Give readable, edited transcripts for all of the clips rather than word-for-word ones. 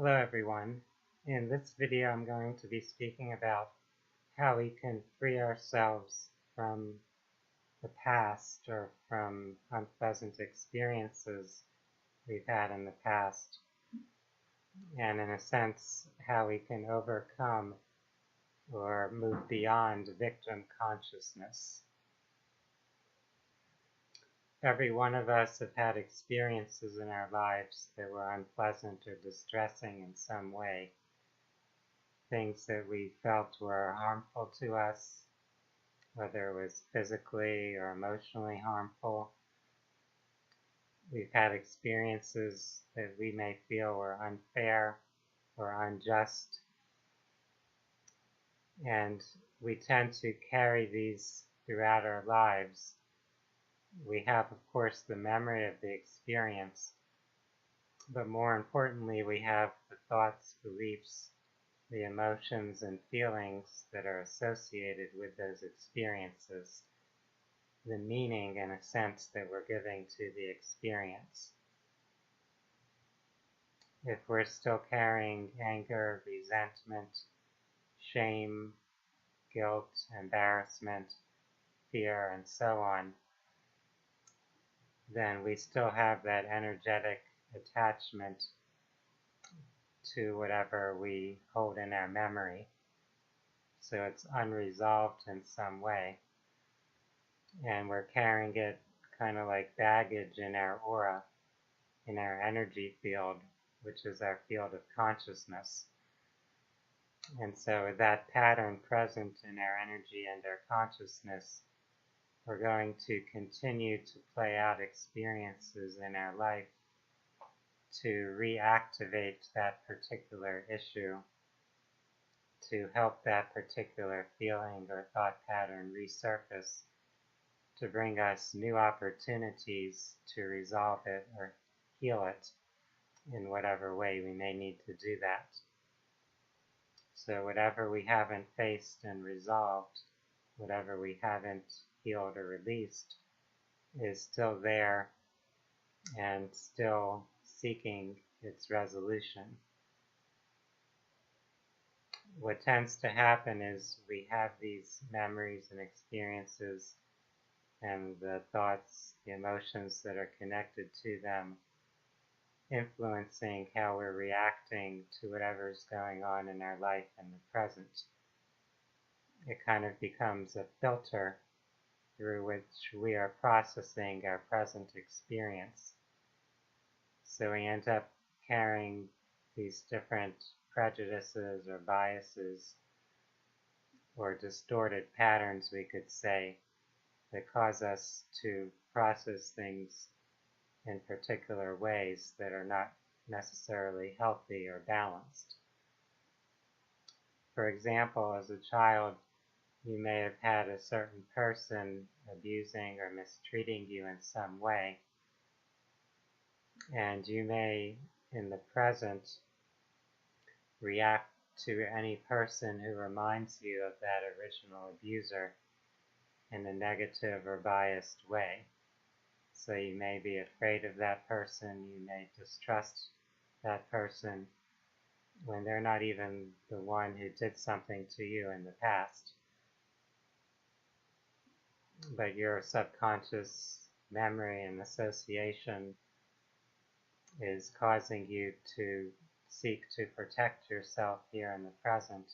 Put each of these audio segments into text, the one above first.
Hello everyone. In this video I'm going to be speaking about how we can free ourselves from the past or from unpleasant experiences we've had in the past, and in a sense how we can overcome or move beyond victim consciousness. Every one of us have had experiences in our lives that were unpleasant or distressing in some way. Things that we felt were harmful to us, whether it was physically or emotionally harmful. We've had experiences that we may feel were unfair or unjust, and we tend to carry these throughout our lives. We have, of course, the memory of the experience, but more importantly, we have the thoughts, beliefs, the emotions and feelings that are associated with those experiences, the meaning, in a sense, that we're giving to the experience. If we're still carrying anger, resentment, shame, guilt, embarrassment, fear, and so on, then we still have that energetic attachment to whatever we hold in our memory. So it's unresolved in some way. And we're carrying it kind of like baggage in our aura, in our energy field, which is our field of consciousness. And so with that pattern present in our energy and our consciousness, we're going to continue to play out experiences in our life to reactivate that particular issue, to help that particular feeling or thought pattern resurface, to bring us new opportunities to resolve it or heal it in whatever way we may need to do that. So whatever we haven't faced and resolved, whatever we haven't healed or released, is still there and still seeking its resolution. What tends to happen is we have these memories and experiences and the thoughts, the emotions that are connected to them, influencing how we're reacting to whatever's going on in our life in the present. It kind of becomes a filter through which we are processing our present experience. So we end up carrying these different prejudices or biases or distorted patterns, we could say, that cause us to process things in particular ways that are not necessarily healthy or balanced. For example, as a child, you may have had a certain person abusing or mistreating you in some way, and you may, in the present, react to any person who reminds you of that original abuser in a negative or biased way. So you may be afraid of that person, you may distrust that person when they're not even the one who did something to you in the past. But your subconscious memory and association is causing you to seek to protect yourself here in the present.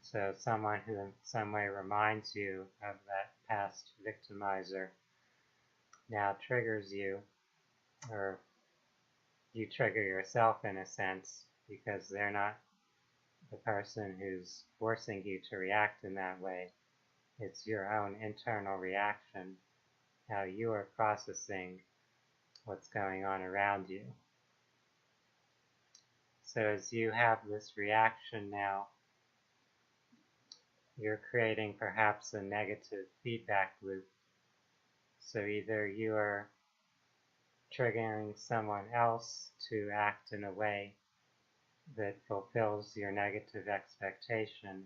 So someone who in some way reminds you of that past victimizer now triggers you, or you trigger yourself in a sense, because they're not the person who's forcing you to react in that way. It's your own internal reaction, how you are processing what's going on around you. So as you have this reaction now, you're creating perhaps a negative feedback loop. So either you are triggering someone else to act in a way that fulfills your negative expectation,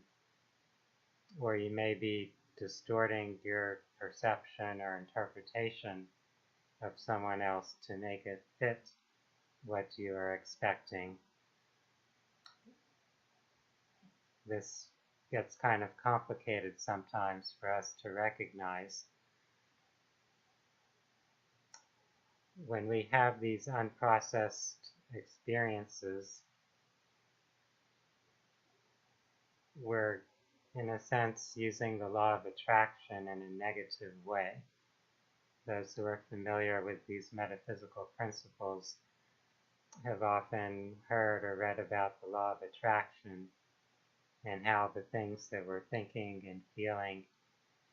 or you may be distorting your perception or interpretation of someone else to make it fit what you are expecting. This gets kind of complicated sometimes for us to recognize. When we have these unprocessed experiences, we're, in a sense, using the law of attraction in a negative way. Those who are familiar with these metaphysical principles have often heard or read about the law of attraction and how the things that we're thinking and feeling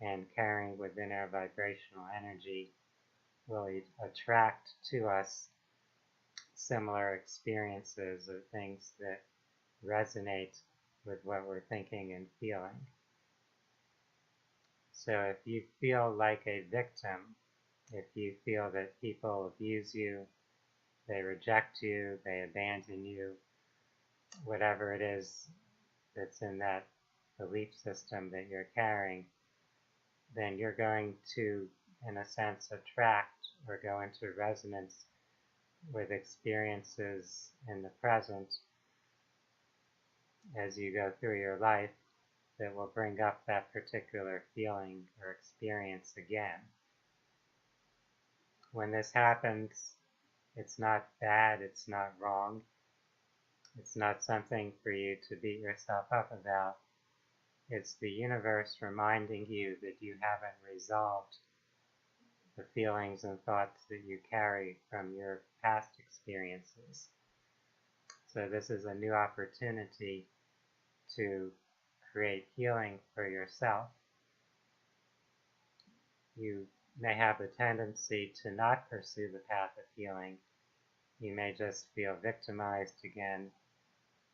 and carrying within our vibrational energy will attract to us similar experiences or things that resonate with what we're thinking and feeling. So if you feel like a victim, if you feel that people abuse you, they reject you, they abandon you, whatever it is that's in that belief system that you're carrying, then you're going to, in a sense, attract or go into resonance with experiences in the present as you go through your life that will bring up that particular feeling or experience again. When this happens, it's not bad, it's not wrong, it's not something for you to beat yourself up about. It's the universe reminding you that you haven't resolved the feelings and thoughts that you carry from your past experiences. So this is a new opportunity to create healing for yourself. You may have a tendency to not pursue the path of healing. You may just feel victimized again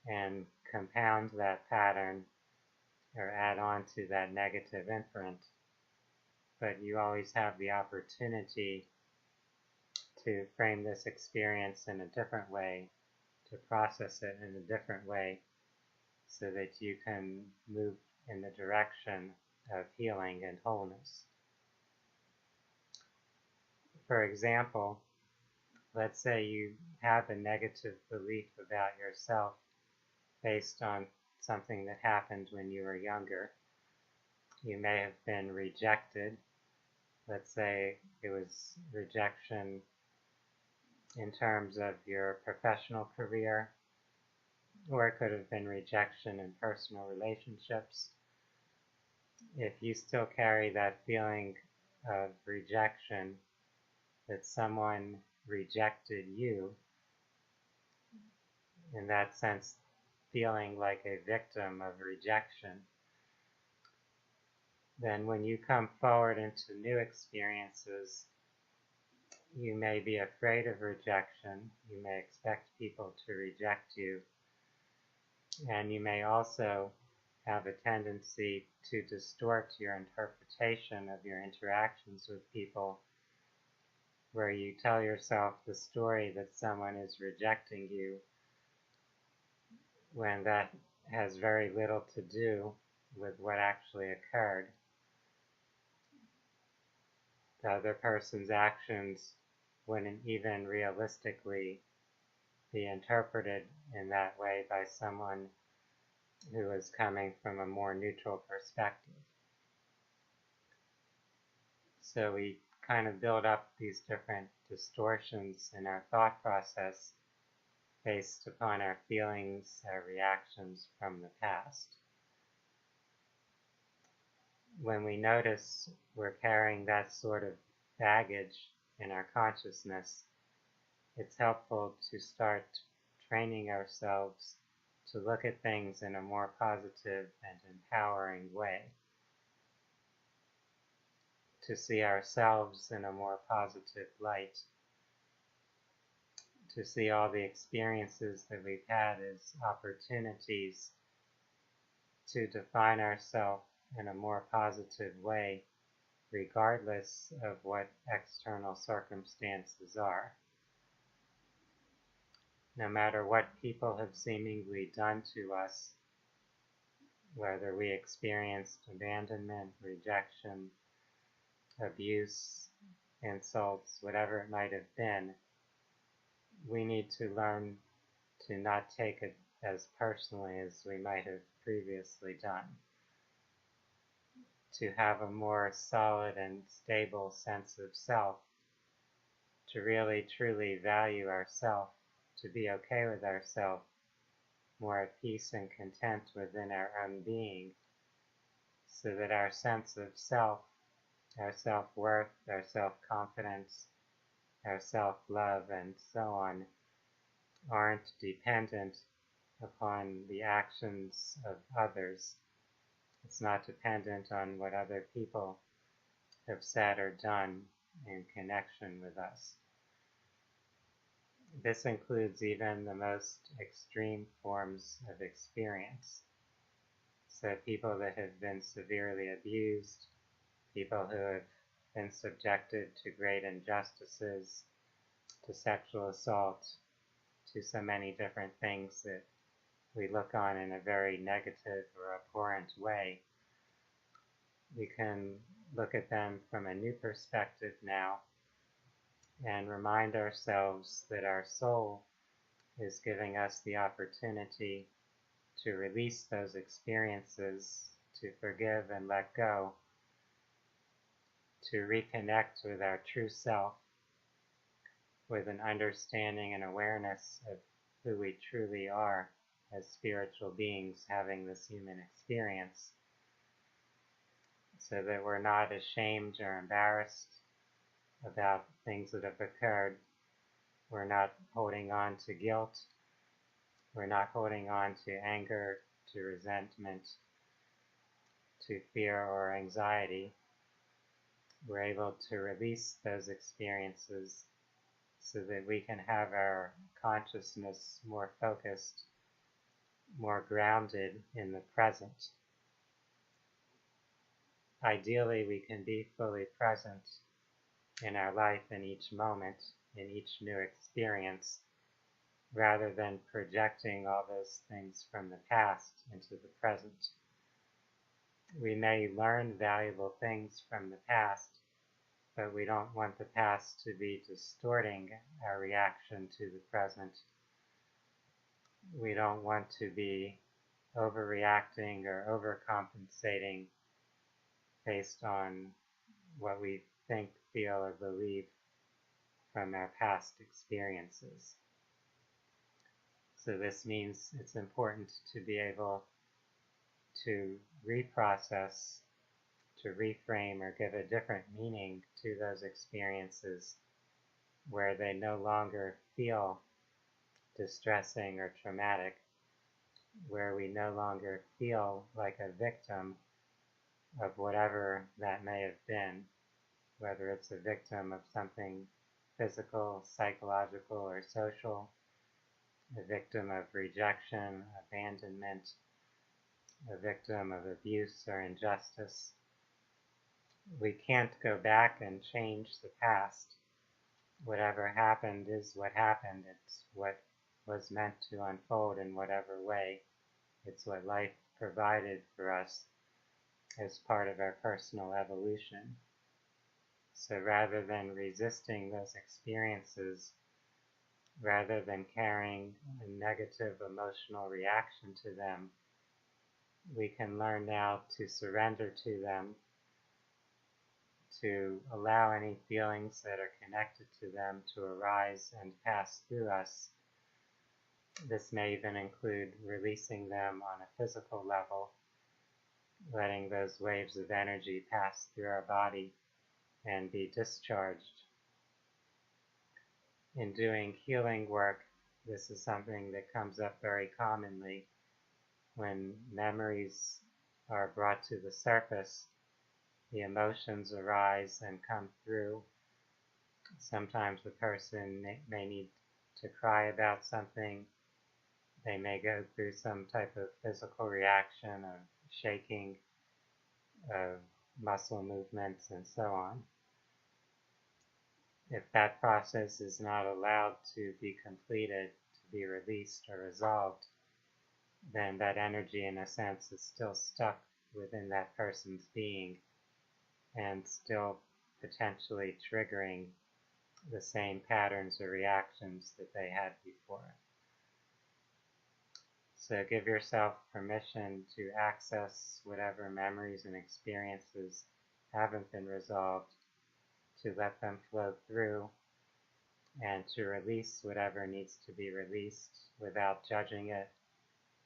and compound that pattern or add on to that negative imprint. But you always have the opportunity to frame this experience in a different way, to process it in a different way, so that you can move in the direction of healing and wholeness. For example, let's say you have a negative belief about yourself based on something that happened when you were younger. You may have been rejected. Let's say it was rejection in terms of your professional career, or it could have been rejection in personal relationships. If you still carry that feeling of rejection, that someone rejected you, in that sense, feeling like a victim of rejection, then when you come forward into new experiences, you may be afraid of rejection. You may expect people to reject you. And you may also have a tendency to distort your interpretation of your interactions with people, where you tell yourself the story that someone is rejecting you when that has very little to do with what actually occurred. The other person's actions wouldn't even realistically be interpreted in that way by someone who is coming from a more neutral perspective. So we kind of build up these different distortions in our thought process based upon our feelings, our reactions from the past. When we notice we're carrying that sort of baggage in our consciousness, it's helpful to start training ourselves to look at things in a more positive and empowering way, to see ourselves in a more positive light, to see all the experiences that we've had as opportunities to define ourselves in a more positive way, regardless of what external circumstances are. No matter what people have seemingly done to us, whether we experienced abandonment, rejection, abuse, insults, whatever it might have been, we need to learn to not take it as personally as we might have previously done, to have a more solid and stable sense of self, to really truly value ourself, to be okay with ourself, more at peace and content within our own being, so that our sense of self, our self-worth, our self-confidence, our self-love, and so on, aren't dependent upon the actions of others. It's not dependent on what other people have said or done in connection with us. This includes even the most extreme forms of experience. So people that have been severely abused, people who have been subjected to great injustices, to sexual assault, to so many different things that we look on in a very negative or abhorrent way. We can look at them from a new perspective now and remind ourselves that our soul is giving us the opportunity to release those experiences, to forgive and let go, to reconnect with our true self, with an understanding and awareness of who we truly are as spiritual beings having this human experience, so that we're not ashamed or embarrassed about things that have occurred. We're not holding on to guilt. We're not holding on to anger, to resentment, to fear or anxiety. We're able to release those experiences so that we can have our consciousness more focused, more grounded in the present. Ideally, we can be fully present in our life in each moment, in each new experience, rather than projecting all those things from the past into the present. We may learn valuable things from the past, but we don't want the past to be distorting our reaction to the present. We don't want to be overreacting or overcompensating based on what we think, feel, or believe from our past experiences. So this means it's important to be able to reprocess, to reframe or give a different meaning to those experiences where they no longer feel distressing or traumatic, where we no longer feel like a victim of whatever that may have been, whether it's a victim of something physical, psychological, or social, a victim of rejection, abandonment, a victim of abuse or injustice. We can't go back and change the past. Whatever happened is what happened. It's what was meant to unfold in whatever way. It's what life provided for us as part of our personal evolution. So rather than resisting those experiences, rather than carrying a negative emotional reaction to them, we can learn now to surrender to them, to allow any feelings that are connected to them to arise and pass through us. This may even include releasing them on a physical level, letting those waves of energy pass through our body and be discharged. In doing healing work, this is something that comes up very commonly when memories are brought to the surface. The emotions arise and come through. Sometimes the person may need to cry about something. They may go through some type of physical reaction of shaking, of muscle movements, and so on. If that process is not allowed to be completed, to be released or resolved, then that energy, in a sense, is still stuck within that person's being and still potentially triggering the same patterns or reactions that they had before. So give yourself permission to access whatever memories and experiences haven't been resolved, to let them flow through, and to release whatever needs to be released without judging it,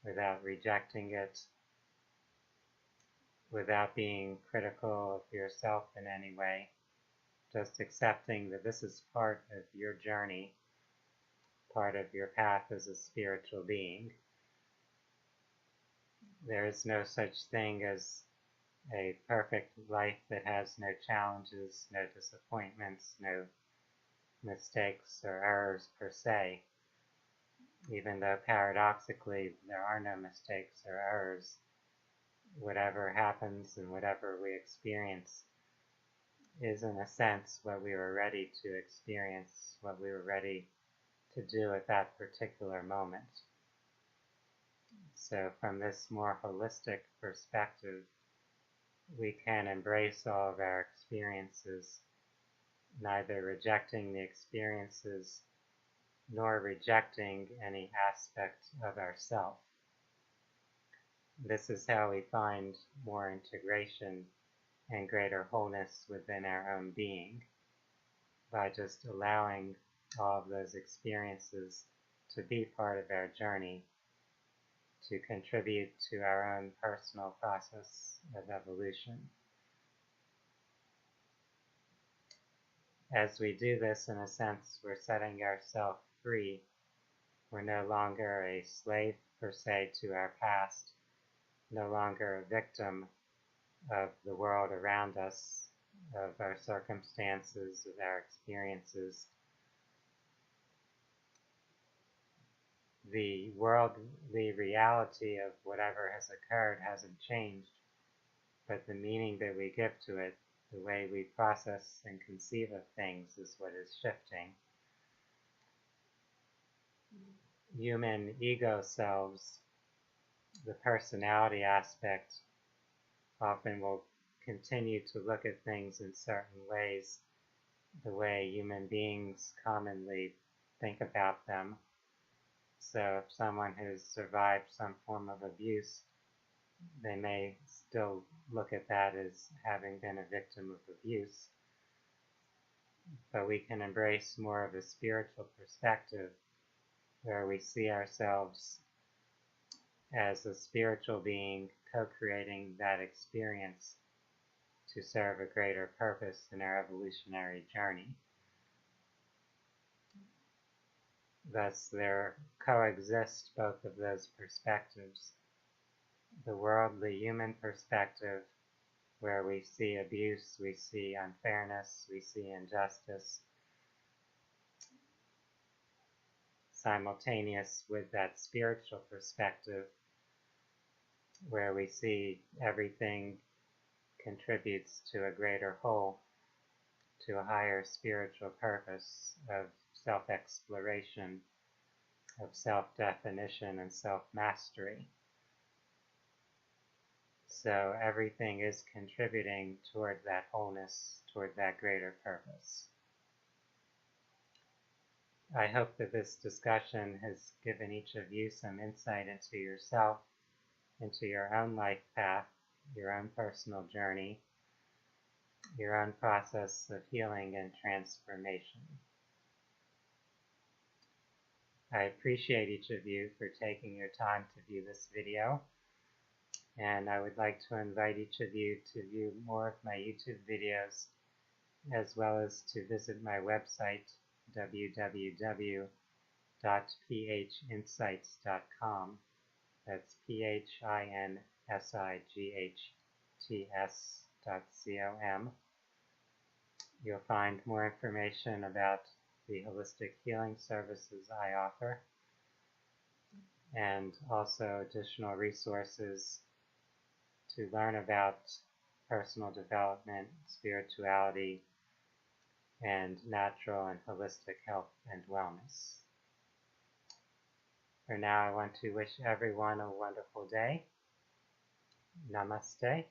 without rejecting it, without being critical of yourself in any way, just accepting that this is part of your journey, part of your path as a spiritual being. There is no such thing as a perfect life that has no challenges, no disappointments, no mistakes or errors per se, even though paradoxically there are no mistakes or errors. Whatever happens and whatever we experience is, in a sense, what we were ready to experience, what we were ready to do at that particular moment. So from this more holistic perspective, we can embrace all of our experiences, neither rejecting the experiences nor rejecting any aspect of ourself. This is how we find more integration and greater wholeness within our own being, by just allowing all of those experiences to be part of our journey, to contribute to our own personal process of evolution. As we do this, in a sense, we're setting ourselves free. We're no longer a slave, per se, to our past, no longer a victim of the world around us, of our circumstances, of our experiences. The worldly reality of whatever has occurred hasn't changed, but the meaning that we give to it, the way we process and conceive of things, is what is shifting. Human ego selves, the personality aspect, often will continue to look at things in certain ways, the way human beings commonly think about them. So if someone has survived some form of abuse, they may still look at that as having been a victim of abuse. But we can embrace more of a spiritual perspective, where we see ourselves as a spiritual being co-creating that experience to serve a greater purpose in our evolutionary journey. Thus, there coexist both of those perspectives. The worldly human perspective, where we see abuse, we see unfairness, we see injustice, simultaneous with that spiritual perspective, where we see everything contributes to a greater whole, to a higher spiritual purpose of self-exploration, of self-definition and self-mastery. So everything is contributing toward that wholeness, toward that greater purpose. I hope that this discussion has given each of you some insight into yourself, into your own life path, your own personal journey, your own process of healing and transformation. I appreciate each of you for taking your time to view this video, and I would like to invite each of you to view more of my YouTube videos, as well as to visit my website, www.phinsights.com. That's PHINSIGHTS.com. You'll find more information about the holistic healing services I offer, and also additional resources to learn about personal development, spirituality, and natural and holistic health and wellness. For now, I want to wish everyone a wonderful day. Namaste.